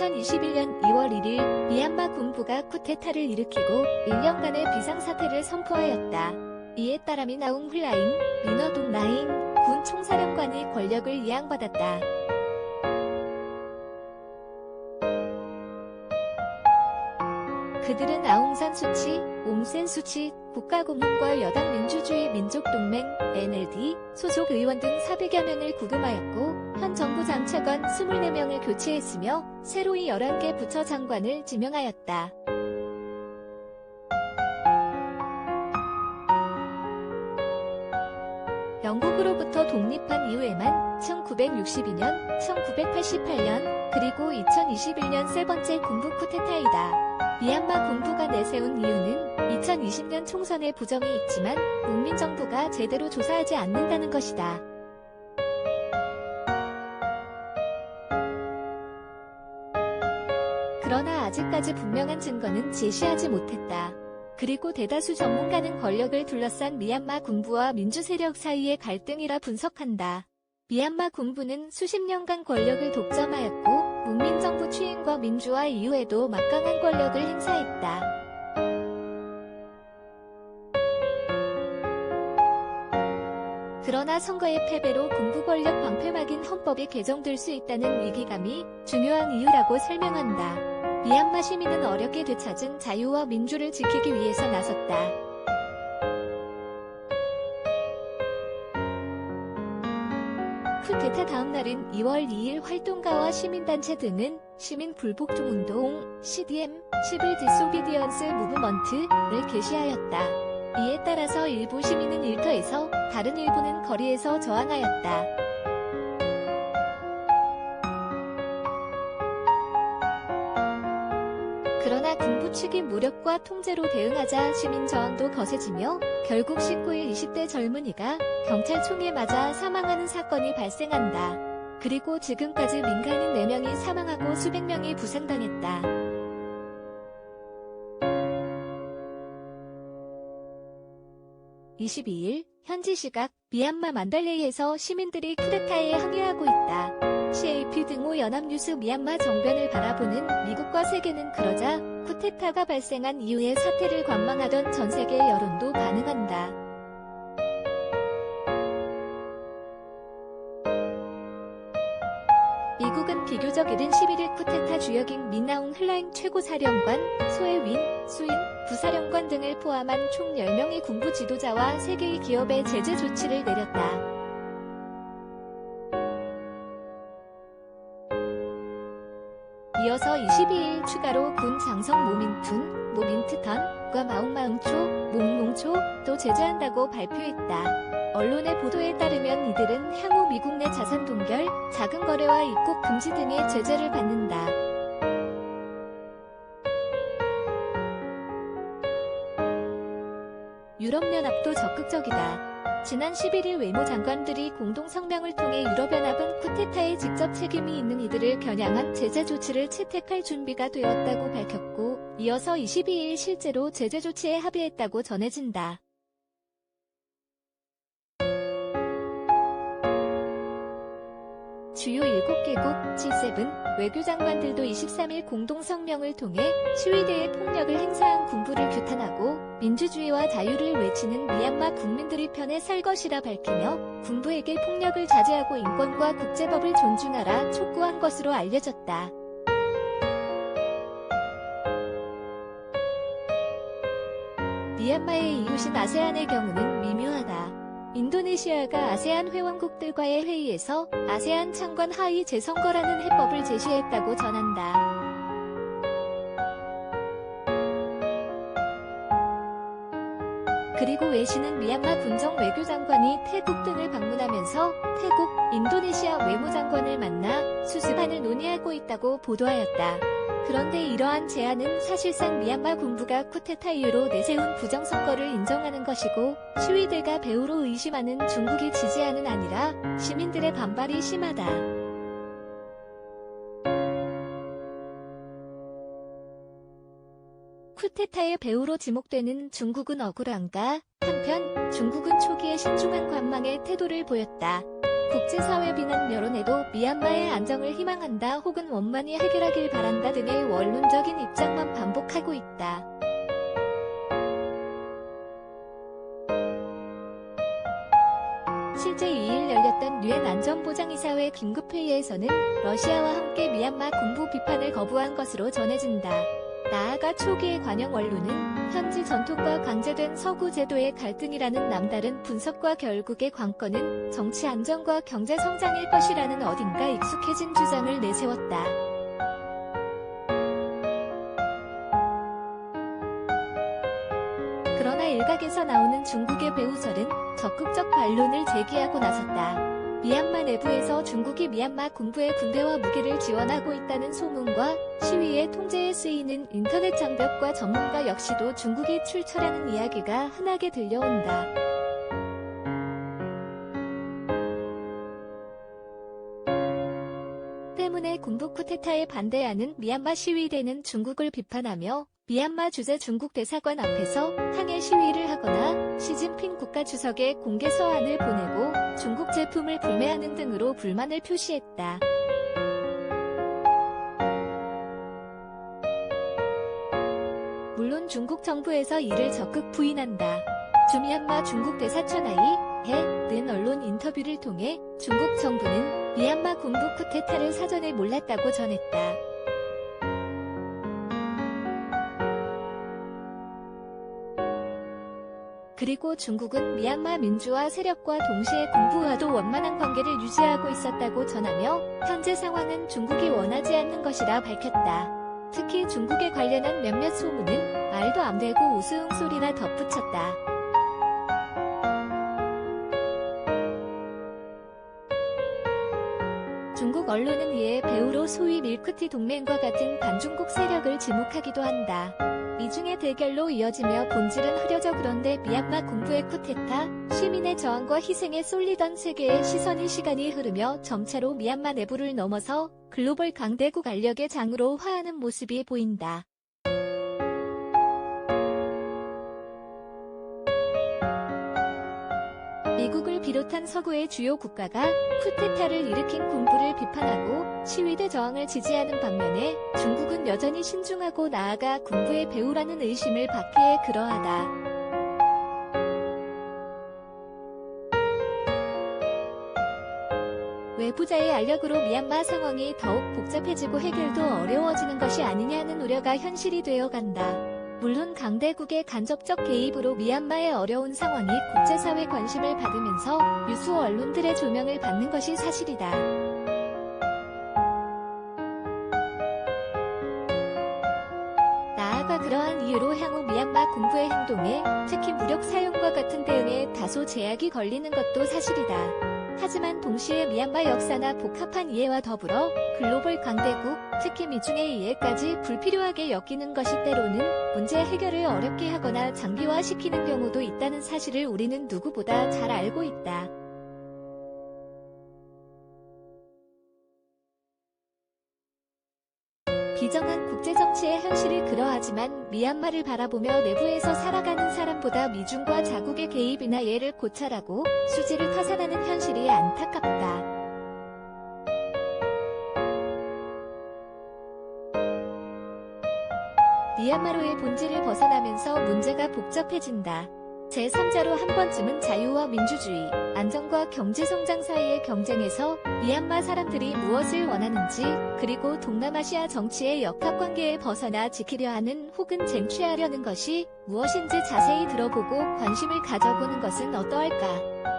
2021년 2월 1일 미얀마 군부가 쿠데타를 일으키고 1년간의 비상사태를 선포하였다. 이에 따라 미나웅 훌라잉, 민어동 라잉 군 총사령관이 권력을 이양받았다. 그들은 아웅산 수치, 옹센 수치, 국가고문과 여당 민주주의 민족동맹 (NLD) 소속 의원 등 400여 명을 구금하였고 현 정부 장차관 24명을 교체했으며 새로이 11개 부처 장관을 지명하였다. 영국으로부터 독립한 이후에만 1962년, 1988년, 그리고 2021년 세 번째 군부 쿠데타이다. 미얀마 군부가 내세운 이유는 2020년 총선에 부정이 있지만 문민정부가 제대로 조사하지 않는다는 것이다. 그러나 아직까지 분명한 증거는 제시하지 못했다. 그리고 대다수 전문가는 권력을 둘러싼 미얀마 군부와 민주세력 사이의 갈등이라 분석한다. 미얀마 군부는 수십 년간 권력을 독점하였고 문민정부 취임과 민주화 이후에도 막강한 권력을 행사했다. 그러나 선거의 패배로 군부 권력 방패 막인 헌법이 개정될 수 있다는 위기감이 중요한 이유라고 설명한다. 미얀마 시민은 어렵게 되찾은 자유와 민주를 지키기 위해서 나섰다. 쿠데타 다음 날인 2월 2일 활동가와 시민단체 등은 시민불복종운동 (CDM) 시빌 디소비디언스 무브먼트를 게시하였다. 이에 따라서 일부 시민은 일터에서 다른 일부는 거리에서 저항하였다. 그러나 군부 측이 무력과 통제로 대응하자 시민 저항도 거세지며 결국 19일 20대 젊은이가 경찰 총에 맞아 사망하는 사건이 발생한다. 그리고 지금까지 민간인 4명이 사망하고 수백 명이 부상당했다. (22일) 현지 시각 미얀마 만달레이에서 시민들이 쿠데타에 항의하고 있다. CAP 등호 연합뉴스 미얀마 정변을 바라보는 미국과 세계는 그러자 쿠데타가 발생한 이후의 사태를 관망하던 전세계 여론도 반응한다. 미국은 비교적 이른 11일 쿠데타 주역인 미나웅 훌라잉 최고사령관, 소해 윈, 수인, 부사령관 등을 포함한 총 10명의 군부 지도자와 3개의 기업에 제재 조치를 내렸다. 이어서 22일 추가로 군 장성 모민툰, 모민트턴과 마웅마웅초, 몽몽초도 제재한다고 발표했다. 언론의 보도에 따르면 이들은 향후 미국 내 자산 동결, 자금 거래와 입국 금지 등의 제재를 받는다. 유럽연합도 적극적이다. 지난 11일 외무장관들이 공동성명을 통해 유럽연합은 쿠데타에 직접 책임이 있는 이들을 겨냥한 제재 조치를 채택할 준비가 되었다고 밝혔고, 이어서 22일 실제로 제재 조치에 합의했다고 전해진다. 주요 7개국 G7 외교장관들도 23일 공동성명을 통해 시위대의 폭력을 행사한 군부를 규탄하고 민주주의와 자유를 외치는 미얀마 국민들의 편에 설 것이라 밝히며 군부에게 폭력을 자제하고 인권과 국제법을 존중하라 촉구한 것으로 알려졌다. 미얀마의 이웃인 아세안의 경우는 미묘하다. 인도네시아가 아세안 회원국들과의 회의에서 아세안 창관 하위 재선거라는 해법을 제시했다고 전한다. 그리고 외신은 미얀마 군정 외교장관이 태국 등을 방문하면서 태국, 인도네시아 외무장관을 만나 수습안을 논의하고 있다고 보도하였다. 그런데 이러한 제안은 사실상 미얀마 군부가 쿠데타 이후로 내세운 부정선거를 인정하는 것이고 시위대가 배후로 의심하는 중국이 지지안은 아니라 시민들의 반발이 심하다. 쿠데타의 배후로 지목되는 중국은 억울한가? 한편 중국은 초기에 신중한 관망의 태도를 보였다. 국제사회 비난 여론에도 미얀마의 안정을 희망한다 혹은 원만히 해결하길 바란다 등의 원론적인 입장만 반복하고 있다. 실제 2일 열렸던 유엔 안전보장이사회 긴급회의에서는 러시아와 함께 미얀마 군부 비판을 거부한 것으로 전해진다. 나아가 초기의 관영 원론은 현지 전통과 강제된 서구 제도의 갈등이라는 남다른 분석과 결국의 관건은 정치 안정과 경제 성장일 것이라는 어딘가 익숙해진 주장을 내세웠다. 그러나 일각에서 나오는 중국의 배후설은 적극적 반론을 제기하고 나섰다. 미얀마 내부에서 중국이 미얀마 군부의 군대와 무기를 지원하고 있다는 소문과 시위의 통제에 쓰이는 인터넷 장벽과 전문가 역시도 중국이 출처라는 이야기가 흔하게 들려온다. 때문에 군부 쿠데타에 반대하는 미얀마 시위대는 중국을 비판하며 미얀마 주재 중국 대사관 앞에서 항해 시위를 하거나 시진핑 국가주석에 공개 서한을 보내고 중국 제품을 불매하는 등으로 불만을 표시했다. 물론 중국 정부에서 이를 적극 부인한다. 주미얀마 중국 대사 천하이해는 언론 인터뷰를 통해 중국 정부는 미얀마 군부 쿠데타를 사전에 몰랐다고 전했다. 그리고 중국은 미얀마 민주화 세력과 동시에 군부와도 원만한 관계를 유지하고 있었다고 전하며 현재 상황은 중국이 원하지 않는 것이라 밝혔다. 특히 중국에 관련한 몇몇 소문은 말도 안 되고 우스갯소리라 덧붙였다. 중국 언론은 이에 배후로 소위 밀크티 동맹과 같은 반중국 세력을 지목하기도 한다. 미중의 대결로 이어지며 본질은 흐려져. 그런데 미얀마 군부의 쿠데타, 시민의 저항과 희생에 쏠리던 세계의 시선이 시간이 흐르며 점차로 미얀마 내부를 넘어서 글로벌 강대국 알력의 장으로 화하는 모습이 보인다. 미국을 비롯한 서구의 주요 국가가 쿠데타를 일으킨 군부를 비판하고 시위대 저항을 지지하는 반면에 중국은 여전히 신중하고 나아가 군부의 배후라는 의심을 받기에 그러하다. 외부자의 알력으로 미얀마 상황이 더욱 복잡해지고 해결도 어려워지는 것이 아니냐는 우려가 현실이 되어간다. 물론 강대국의 간접적 개입으로 미얀마의 어려운 상황이 국제사회 관심을 받으면서 유수 언론들의 조명을 받는 것이 사실이다. 나아가 그러한 이유로 향후 미얀마 군부의 행동에 특히 무력 사용과 같은 대응에 다소 제약이 걸리는 것도 사실이다. 하지만 동시에 미얀마 역사나 복합한 이해와 더불어 글로벌 강대국, 특히 미중의 이해까지 불필요하게 엮이는 것이 때로는 문제 해결을 어렵게 하거나 장기화시키는 경우도 있다는 사실을 우리는 누구보다 잘 알고 있다. 비정한 국제정치의 현실이 그러하지만 미얀마를 바라보며 내부에서 살아가는 사람보다 미중과 자국의 개입이나 예를 고찰하고 수지를 타산하는 현실이 안타깝다. 미얀마로의 본질을 벗어나면서 문제가 복잡해진다. 제3자로 한 번쯤은 자유와 민주주의, 안정과 경제성장 사이의 경쟁에서 미얀마 사람들이 무엇을 원하는지, 그리고 동남아시아 정치의 역학관계에 벗어나 지키려 하는 혹은 쟁취하려는 것이 무엇인지 자세히 들어보고 관심을 가져보는 것은 어떠할까?